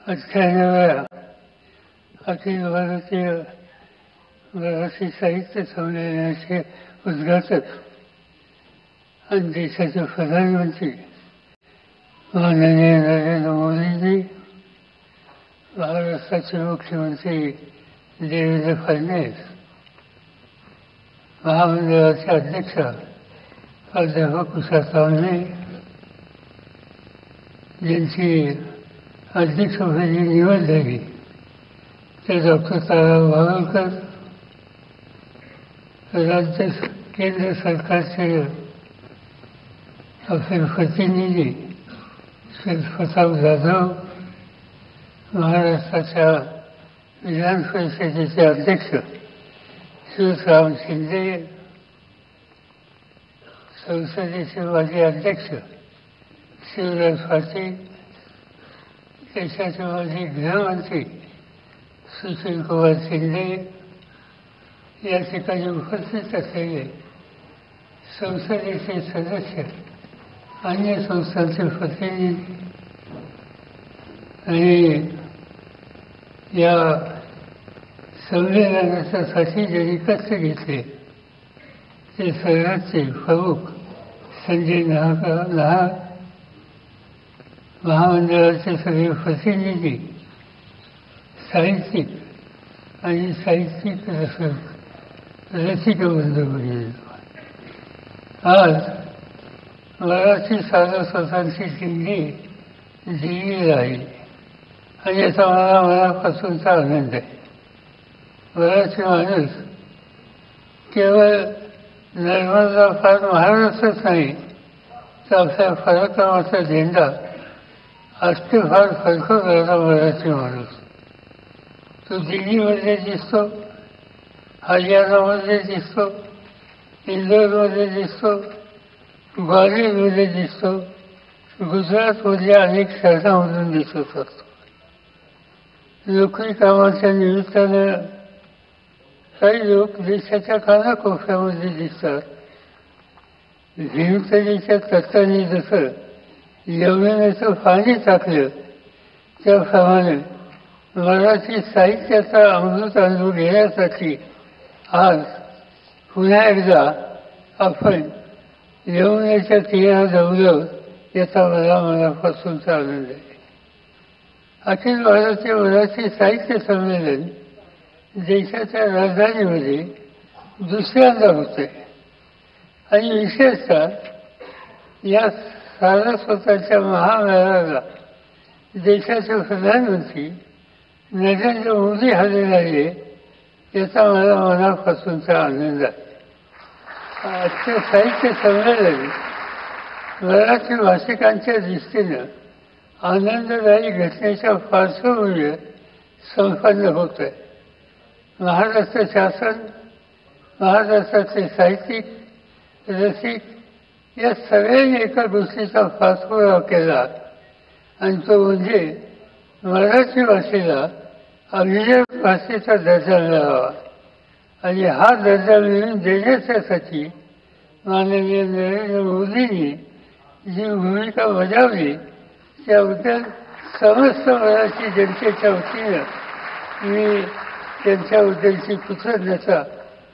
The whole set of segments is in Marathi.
98 वेळा अखिल भारतीय मराठी साहित्य संमेलनाचे उद्घाटक आणि देशाचे प्रधानमंत्री माननीय नरेंद्र मोदीजी, महाराष्ट्राचे मुख्यमंत्री देवेंद्र फडणवीस, महामंडळाचे अध्यक्ष प्राध्यापक उषा तावणे, ज्यांची अध्यक्षपदी निवड झाली ते डॉक्टर ताराराव बावनकर, केंद्र सरकारचे आपले प्रतिनिधी श्री प्रताप जाधव, महाराष्ट्राच्या विधान परिषदेचे अध्यक्ष शिवराम शिंदे, संसदेचे माजी अध्यक्ष शिवराज पाटील, देशाचे माजी गृहमंत्री सुशील कुमार शिंदे या ठिकाणी उपस्थित असलेले संसदेचे सदस्य, अन्य संस्थांचे प्रतिनिधी आणि या संमेलनासाठी जे एकत्र घेतले ते सर्वांचे प्रमुख संजय नाहक, महामंडळाचे सगळे प्रतिनिधी, साहित्यिक आणि साहित्यिक रसिक बंधू. आज मराठी सारस्वतांची दिंडी दिल्लीला आहे आणि याचा मला मनापासूनचा आनंद आहे. मराठी माणूस केवळ नर्मदा फार महाराष्ट्रच नाही तर आपल्या पराक्रमाचा झेंडा फार फडकवणारा मराठी माणूस. तो दिल्लीमध्ये दिसतो, हरियाणामध्ये दिसतो, इंदोरमध्ये दिसतो, ग्वालियरमध्ये दिसतो, गुजरातमधल्या अनेक शहरांमधून दिसत असतो. नोकरी कामाच्या निमित्तानं काही लोक देशाच्या कानाकोपऱ्यामध्ये दिसतात. भीमसेनीच्या तत्वाने जसं यमुनेचं पाणी टाकलं त्याप्रमाणे मराठी साहित्याचा अमृत अनुभव घेण्यासाठी आज पुन्हा एकदा आपण यमुनेच्या तीरावर जमलो याचा मला मनापासूनचा आनंद आहे. अखिल भारतीय मराठी साहित्य संमेलन देशाच्या राजधानीमध्ये दुसऱ्यांदा होते आणि विशेषतः या सारस्वताच्या महामेळाव्याला देशाचे प्रधानमंत्री नरेंद्र मोदी हजर राहिले याचा मला मनापासूनचा आनंद आहे. आजचे साहित्य संमेलन मराठी भाषिकांच्या दृष्टीनं आनंददायी घटनेच्या पार्श्वभूमीवर संपन्न होत आहे. महाराष्ट्र शासन, महाराष्ट्राचे साहित्यिक, रसिक या सगळ्यांनी एका गोष्टीचा पाठपुरावा केला आणि तो म्हणजे मराठी भाषेला अभिजय भाषेचा दर्जा मिळावा आणि हा दर्जा मिळवून देण्यासाठी माननीय नरेंद्र मोदींनी जी भूमिका बजावली त्याबद्दल समस्त मराठी जनतेच्या वतीनं मी त्यांच्याबद्दलची कृतज्ञता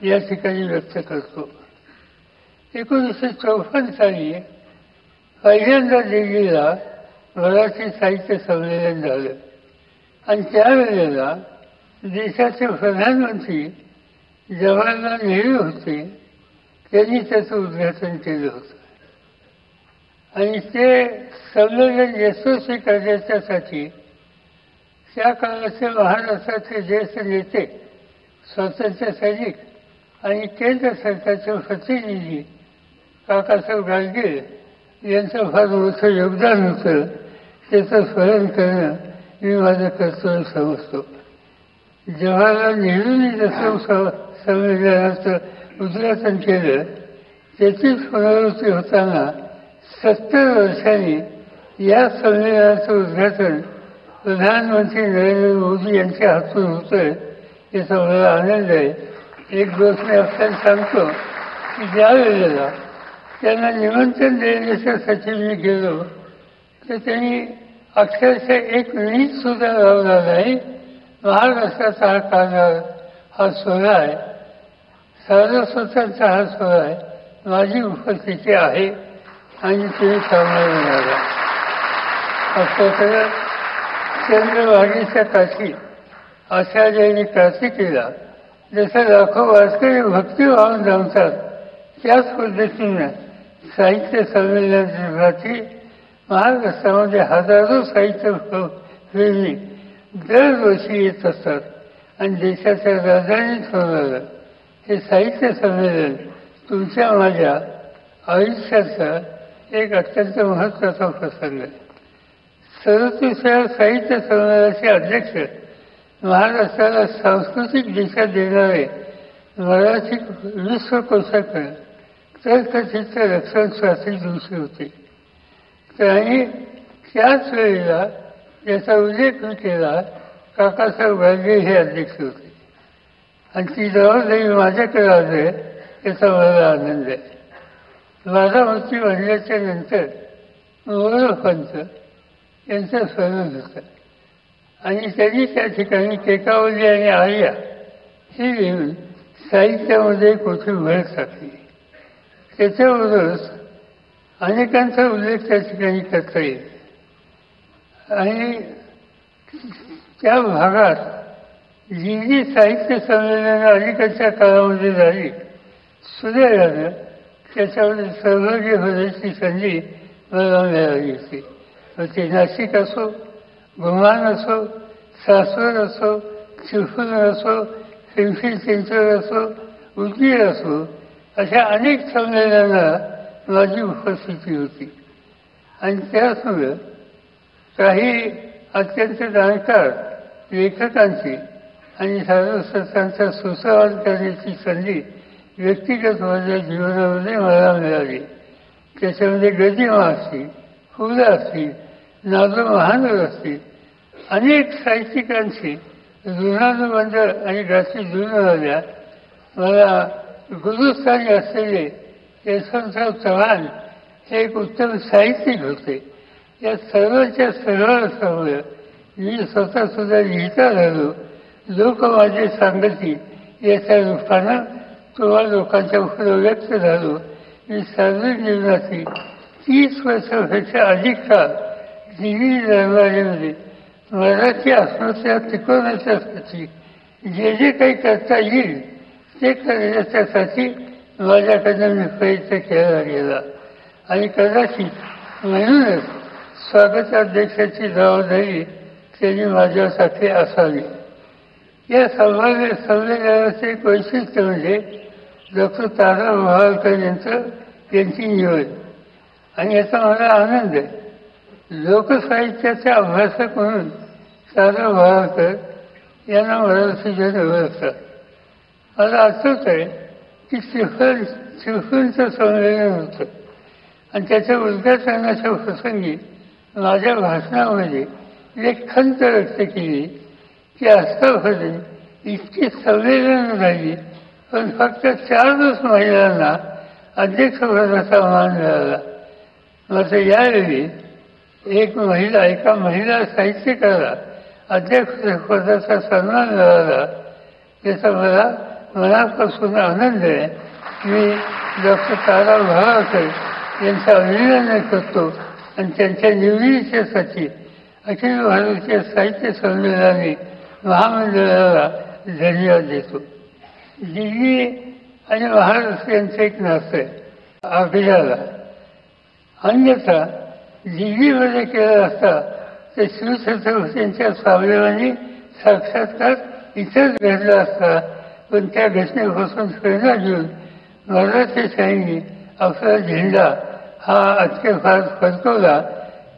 या ठिकाणी व्यक्त करतो. 1954 साली पहिल्यांदा दिल्लीला मराठी साहित्य संमेलन झालं आणि त्यावेळेला देशाचे प्रधानमंत्री जवाहरलाल नेहरू होते. त्यांनी त्याचं उद्घाटन केलं होतं आणि ते संमेलन यशस्वी करण्यासाठी त्या काळाचे महाराष्ट्राचे ज्येष्ठ नेते, स्वातंत्र्य सैनिक आणि केंद्र सरकारचे प्रतिनिधी काकासाहेब गाडगीळ यांचं फार मोठं योगदान होतं. त्याचं स्मरण करणं मी माझं कर्तव्य समजतो. जवाहरलाल नेहरूंनी जसं संमेलनाचं उद्घाटन केलं त्याचीच पुनरावृत्ती होताना 70 वर्षांनी या संमेलनाचं उद्घाटन प्रधानमंत्री नरेंद्र मोदी यांच्या हातून होतंय याचा मला आनंद आहे. एक गोष्ट मी आपल्याला सांगतो की ज्या वेळेला त्यांना निमंत्रण देण्याच्यासाठी मी गेलो तर त्यांनी अक्षरशः एक नीट सुद्धा लावला नाही. महाराष्ट्राचा हा कारभार हा सोहळा आहे, सारस्वतांचा हा सोहळा आहे. माझी उपस्थिती आहे आणि तुम्ही सामावून येणार. असं चंद्रभागेच्या काठी आचार्यांनी कार्तिकीला जसं लाखो वारकरी भक्तिभावून जमतात, त्याच पद्धतीनं साहित्य संमेलनाची महाराष्ट्रामध्ये हजारो साहित्य प्रेमी दरवर्षी येत असतात. आणि देशाच्या राजधानीत होणारं हे साहित्य संमेलन तुमच्या माझ्या आयुष्याचा एक अत्यंत महत्त्वाचा प्रसंग आहे. 37व्या साहित्य संमेलनाचे अध्यक्ष महाराष्ट्राला सांस्कृतिक दिशा देणारे मराठी विश्वकोशाकडे तर्कचित्र रक्षण शास्त्री जोशी होते. त्यांनी त्याच वेळेला याचा उल्लेख केला. काकासाहेब गाडगे हे अध्यक्ष होते आणि ती जबाबदारी माझ्याकडे आली याचा मला आनंद आहे. बारामती बनल्याच्या नंतर मोरपंत यांचं स्वरूप होतं आणि त्यांनी त्या ठिकाणी केकावली आणि आर्या ही लिहून साहित्यामध्ये कुठे भर टाकली. त्याच्याबरोबरच अनेकांचा उल्लेख त्या ठिकाणी करता येईल. आणि त्या भागात जी साहित्य संमेलनं अलीकडच्या काळामध्ये झाली, सुदैवानं त्याच्यामध्ये सहभागी होण्याची संधी मला मिळाली होती. ते नाशिक असो, गुमान असो, सासवड असो, चिपळूण असो, पिंपरी चिंचवड असो, उदगीर असो, अशा अनेक संमेलनांना माझी उपस्थिती होती. आणि त्याचमुळं काही अत्यंत जाणकार लेखकांची आणि सारस्वतांचा सुसंवाद करण्याची संधी व्यक्तिगत माझ्या जीवनामध्ये मला मिळाली. त्याच्यामध्ये गदिमा असतील, फुलं असतील, नादू महानूर असतील, अनेक साहित्यिकांची ऋणानुबंध आणि गाठी जुळून आल्या. मला गुरुस्थानी असलेले यशवंतराव चव्हाण हे एक उत्तम साहित्यिक होते. या सर्वांच्या सहवासामुळे मी स्वतःसुद्धा लिहिता झालो. लोक माझे सांगती याच्या रूपानं तुम्हाला लोकांच्या पुढे व्यक्त झालो. मी सार्वजनिक जीवनाची 30 वर्षापेक्षा अधिक काळ दिल्ली दरबारीमध्ये मराठी अस्मिता टिकवण्याच्यासाठी जे जे काही करता येईल ते करण्याच्यासाठी माझ्याकडनं मी प्रयत्न केला गेला. आणि कदाचित म्हणूनच स्वागताध्यक्षाची जबाबदारी त्यांनी माझ्यासाठी असावी. या संमेलनाचे एक वैशिष्ट्य म्हणजे डॉक्टर तारा मोहाळकर यांची निवड. आणि याचा मला आनंद आहे. लोकसाहित्याचे अभ्यासक म्हणून तारा मोहाळकर यांना मराठीजन ओळखतात. मला आठवत आहे की चिपळूणचं संमेलन होतं आणि त्याच्या उद्घाटनाच्या प्रसंगी माझ्या भाषणामध्ये एक खंत व्यक्त केली की आजकालमध्ये इतकी संमेलन झाली पण फक्त 4 महिलांना अध्यक्षपदाचा मान मिळाला. मात्र यावेळी एका महिला साहित्यिकाला अध्यक्षपदाचा सन्मान मिळाला. याचा मला मनापासून आनंद आहे. मी डॉक्टर तारा मोहाळकर यांचं अभिनंदन करतो आणि त्यांच्या निवडीच्यासाठी अखिल भारतीय साहित्य संमेलनाने महामंडळाला धन्यवाद देतो. दिल्ली आणि महाराष्ट्र यांचं एक नातं आहे आपल्याला. अन्यथा दिल्लीमध्ये केला असता तर शिवछत्रपतींच्या स्वाभिमानी साक्षात्कार इथंच घडला असता. पण त्या घटनेपासून प्रेरणा घेऊन मराठीशाहीने आपला झेंडा हा आजच्या काळात फडकवला.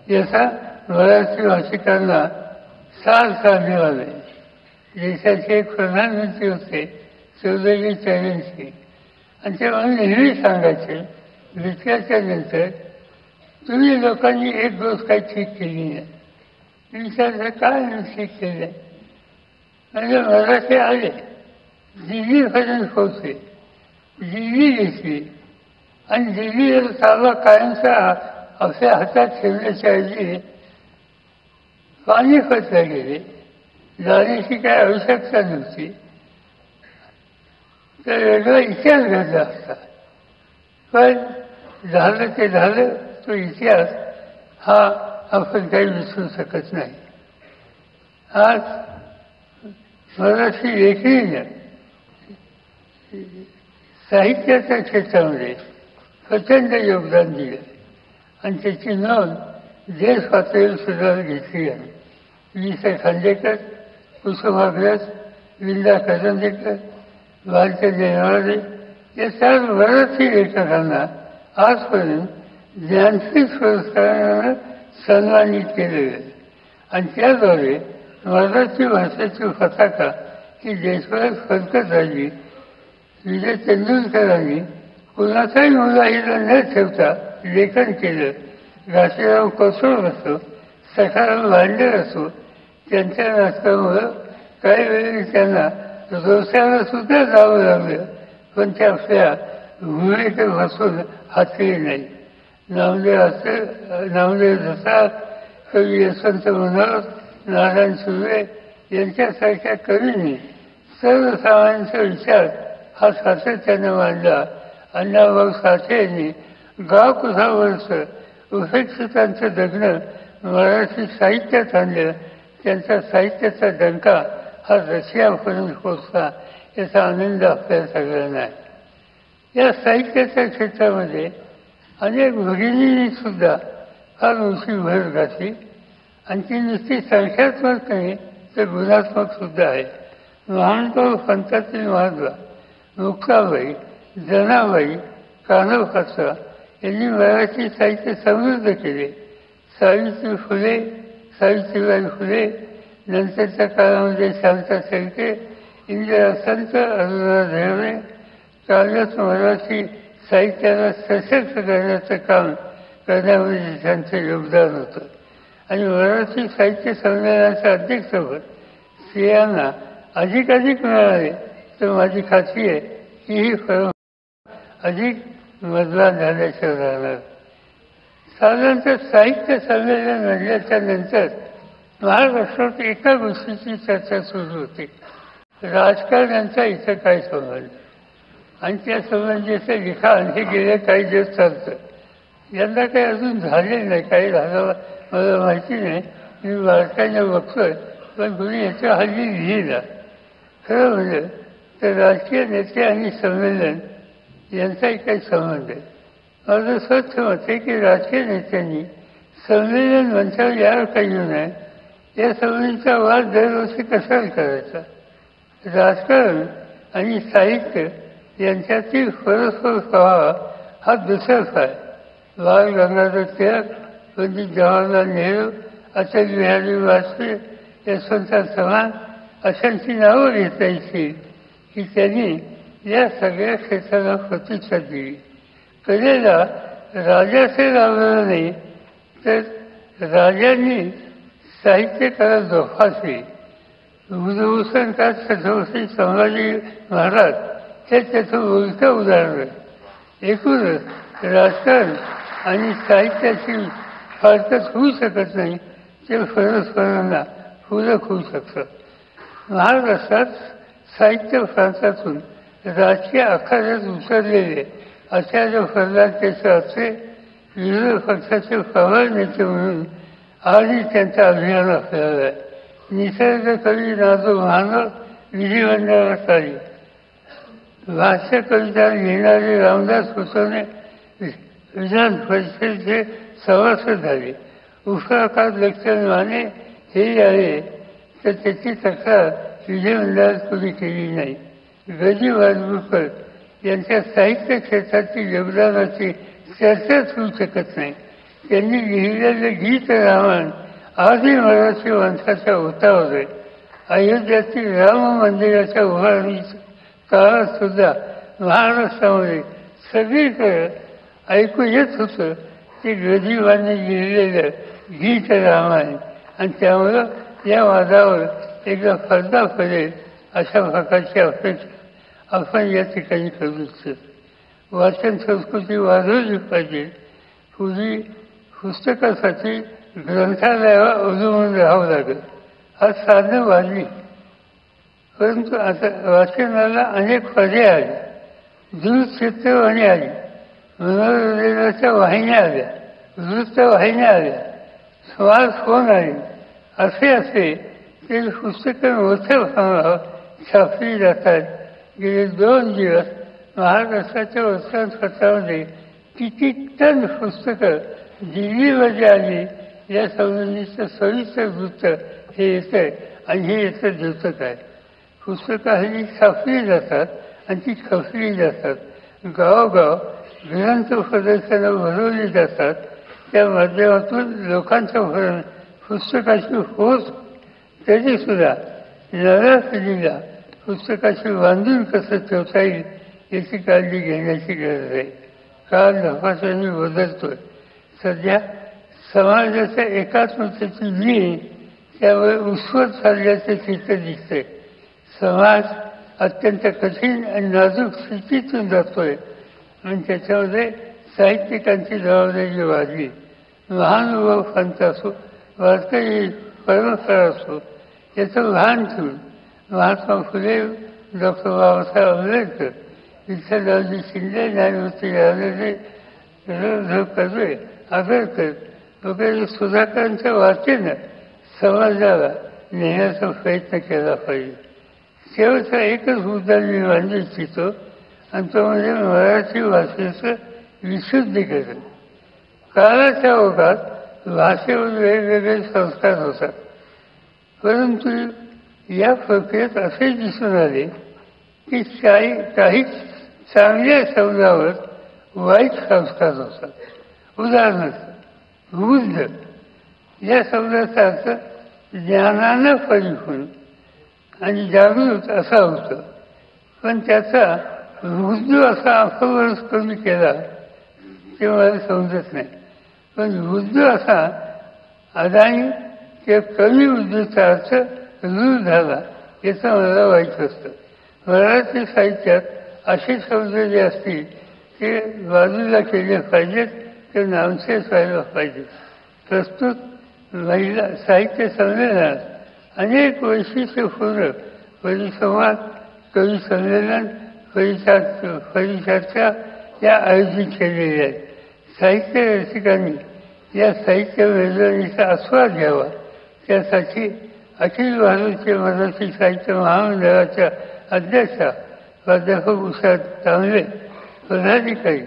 याचा मराठी भाषिकांना साथ मिळाले. देशाचे एक प्रधानमंत्री होते चौधरी चरण सिंग आणि ते मला नेहमी सांगायचे विचाराच्या नंतर तुम्ही लोकांनी एक गोष्ट काही ठीक केली नाही. विचारायचं काय ठीक केलं आहे. म्हणजे मराठी आले दिल्लीपर्यंत पोहोचले, दिल्ली घेतली आणि दिल्लीचा ताबा कायमचा आपल्या हातात ठेवण्याच्या ऐवजी पानिपतला गेले, जाण्याची काय आवश्यकता नव्हती, तर वेगळा इतिहास घडला असता. पण झालं ते झालं. तो इतिहास हा आपण काही विसरू शकत नाही. आज मराठी लेखणीनं साहित्याच्या क्षेत्रामध्ये प्रचंड योगदान दिलं आणि त्याची नोंद देश पातळीवर सुद्धा घेतली आहे. वि. स. खांडेकर, कुसुमाग्रज, विंदा करंदीकर, भारतीय देवाडे या सर्व मराठी लेखकांना आजपर्यंत ज्ञानपीठ पुरस्कारानं सन्मानित केले गेले आणि त्याद्वारे मराठी भाषेची पताका ही देशभरात फडकत राहिली. विजय तेंडुलकरांनी कुणाचाही मुलाहिदा न ठेवता लेखन केलं. घाशीराव कोसळ असो, सखाराम भांडेर असो, त्यांच्या नाटकामुळं काही वेळी त्यांना रोषाला सुद्धा जावं लागलं, पण त्या आपल्या भूमिकेत बसून हातली नाही. नामदेव जसा, कवी यशवंत मनोहर, नारायण सुर्वे यांच्यासारख्या कवींनी सर्वसामान्यांचा विचार हा सातत्याने मांडला. अण्णाभाऊ साठे यांनी गाव कुसावरचं उपेक्षितांचं जगणं मराठी साहित्यात आणलं. त्यांचा साहित्याचा डंका हा रशियापर्यंत पोचला, याचा आनंद आपल्या सगळ्यांना आहे. या साहित्याच्या क्षेत्रामध्ये अनेक भगिनींनी सुद्धा फार मोठी भर घातली आणि ती नुसती संख्यात्मक नाही तर गुणात्मक सुद्धा आहे. महानुभाव पंथातील महात्मा मुक्ताबाई, जनाबाई, कान्होकाचा यांनी मराठी साहित्य समृद्ध केले. सावित्रीबाई फुले, नंतरच्या काळामध्ये शांता शेळके, इंदिरा संत, अरुणा ढेरे काव्यात मराठी साहित्याला सशक्त करण्याचं काम करण्यामध्ये त्यांचं योगदान होतं. आणि मराठी साहित्य संमेलनाच्या अध्यक्षपद स्त्रियांना अधिकाधिक मिळाले तर माझी खात्री आहे की ही परंपरा अधिक मजबूत झाल्याशिवाय राहणार. साधारणतः साहित्य संमेलन घडल्याच्या नंतर महाराष्ट्रात एका गोष्टीची चर्चा सुरू होती, राजकारण्यांचा इथं काय संबंध आणि त्या संबंधीचं लिखाण हे गेले काही दिवस चालतं. यंदा काही अजून झालेलं नाही, काही झालं मला माहिती नाही, मी बारकाईने बघतोय, पण कुणी याच्या हल्ली लिहिला. खरं म्हणजे तर राजकीय नेते आणि संमेलन यांचाही काही संबंध आहे. माझं स्वच्छ मत आहे की राजकीय नेत्यांनी संमेलन मंचावर यावर काही येऊ नये. या संबंधीचा वाद दरवर्षी कशाला करायचा. राजकारण आणि साहित्य यांच्यातील परस्पर प्रवाह हा दुसराच आहे. बाळ गंगाधर टिळक, पंडित जवाहरलाल नेहरू, अटल बिहारी वाजपेयी, यशवंतराव चव्हाण अशांची नावं घेता येतील की त्यांनी या सगळ्या क्षेत्राला प्रतिष्ठा दिली. कलेला राजाचे लावलं नाही तर राजांनी साहित्यकारात जोपासली. बुधभूषणकार छत्रपती संभाजी महाराज हे त्याचं बोलतं उदाहरण. एकूणच राजकारण आणि साहित्याची फारकत होऊ शकत नाही, ते परस्परांना पूरक होऊ शकतं. महाराष्ट्रात साहित्य प्रांतातून राजकीय आखाड्यात उतरलेले आचार्य प्रल्हाद केशव विरोधी पक्षाचे प्रबळ नेते म्हणून आजही त्यांचं अभियान आपल्याला आहे. निसर्ग कवी नादू महानव विधिमंडळात आली. भाष्य कविता लिहिणारे रामदास कुसुमे विधान परिषदेचे सभासद झाले. उफराकात लक्षण माने हे आले तर त्याची तक्रार विधिमंडळात कोणी केली नाही. गजी वाजपूरकर यांच्या साहित्य क्षेत्रातील योगदानाची चर्चाच होऊ शकत नाही. त्यांनी लिहिलेले गीत रामायण आजही मराठी माणसाच्या ओठावर आहे. अयोध्यातील राम मंदिराच्या उभारणीच्या काळात सुद्धा महाराष्ट्रामध्ये सगळीकडे ऐकू येत होतं की गजीबाने लिहिलेलं गीत रामायण आणि त्यामुळं या वादावर एकदा पडदा पडेल अशा प्रकारची अपेक्षा आपण या ठिकाणी करू इच्छितो. वाचन संस्कृती वाढवली पाहिजे. पूर्वी पुस्तकासाठी ग्रंथालयावर अवलंबून राहावं लागेल. आज साधनं वाढली, परंतु आता वाचनाला अनेक पर्याय आले, दूरचित्रवाणी आली, मनोरंजनाच्या वाहिन्या आल्या, वृत्तवाहिन्या आल्या, स्मार्टफोन आले. असे ते पुस्तकं मोठ्या प्रमाणावर छापली जातात. गेले 2 दिवस महाराष्ट्राच्या वर्तमानपत्रामध्ये किती टन पुस्तकं दिल्लीमध्ये आली या संबंधीचं सविस्तर वृत्त हे येतं आणि हे येतं द्योतक आहे. पुस्तकं हल्ली छापली जातात आणि ती खपली जातात. गावोगाव ग्रंथ प्रदर्शनं भरवली जातात. त्या माध्यमातून लोकांच्यापर्यंत पुस्तकाची होत, तरीसुद्धा नव्या पिढीला पुस्तकाची बांधून कसं ठेवता येईल याची काळजी घेण्याची गरज आहे. काळ झपाट्याने बदलतोय. सध्या समाजाच्या एकात्मतेची नीळ त्यामुळे उसवत चालल्याचं चित्र दिसतंय. समाज अत्यंत कठीण आणि नाजूक स्थितीतून जातोय आणि त्याच्यामध्ये साहित्यिकांची जबाबदारी वाढली. महानुभावांचा असो, वारकरी परंपरा असो, याचं भान ठेवून महात्मा फुले, डॉक्टर बाबासाहेब आंबेडकर, विठ्ठलरावजी शिंदे, न्यायमूर्ती राजेंद्र कर्वे, आंबेडकर वगैरे सुधाकरांच्या वाचेनं समाजाला नेण्याचा प्रयत्न केला पाहिजे. शेवटचा एकच मुद्दा मी मांडू इच्छितो आणि तो म्हणजे मराठी भाषेचं विशुद्धीकरण. काळाच्या ओघात भाषेवर वेगवेगळे संस्कार होतात, परंतु या प्रक्रियेत असे दिसून आले की काही चांगल्या शब्दावर वाईट संस्कार होतात. उदाहरणार्थ बुद्ध या शब्दाचा अर्थ ज्ञानानं परिपूर्ण आणि जागृत असा होतं, पण त्याचा बुद्ध असा अपभ्रंश कमी केला ते मला समजत नाही. पण बुद्ध असा अदानी किंवा कमी बुद्धीचा अर्थ दूर झाला याचं मला वाईट असतं. मराठी साहित्यात असे शब्द जे असतील ते बाजूला केले पाहिजेत, ते नामशेष व्हायला पाहिजे. प्रस्तुत महिला साहित्य संमेलनात अनेक वैशिष्ट्यपूर्ण परिसंवाद, कवी संमेलन, परिचर्चा या आयोजित केलेल्या आहेत. साहित्य रसिकांनी या साहित्य मेजवानीचा आस्वाद घ्यावा, त्यासाठी अखिल भारतीय मराठी साहित्य महामंडळाच्या अध्यक्षा प्राध्यापक उषा तांबे, पदाधिकारी,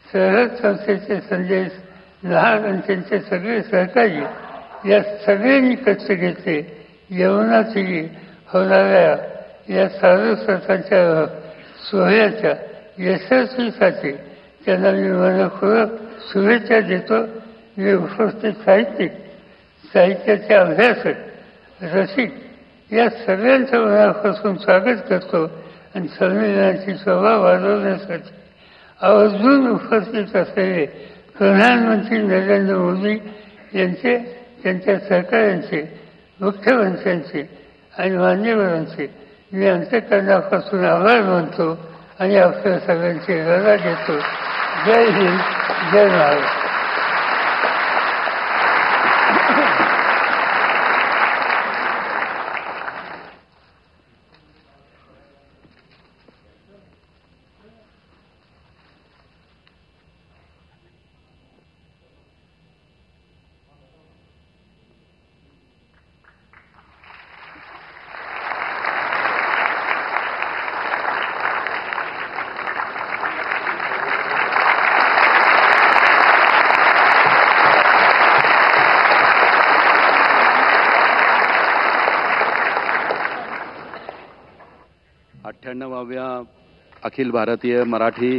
सरहद संस्थेचे संजय लहान आणि त्यांचे सगळे सहकारी या सगळ्यांनी कष्ट घेतले. यमुनाची होणाऱ्या या सारस्वताच्या सोहळ्याच्या यशस्वीसाठी त्यांना मी मनपूर्वक शुभेच्छा देतो. मी उपस्थित साहित्यिक, साहित्याचे अभ्यासक, रसिक या सगळ्यांचं मनापासून स्वागत करतो आणि संमेलनाची शोभा वाढवण्यासाठी आवर्जून उपस्थित असलेले प्रधानमंत्री नरेंद्र मोदी यांचे, त्यांच्या सहकाऱ्यांचे, मुख्यमंत्र्यांचे आणि मान्यवरांचे मी अंतःकरणापासून आभार मानतो आणि आपल्या सगळ्यांची रजा घेतो. जय हिंद, जय महाराष्ट्र. अठ्ठ्याण्णवाव्या अखिल भारतीय मराठी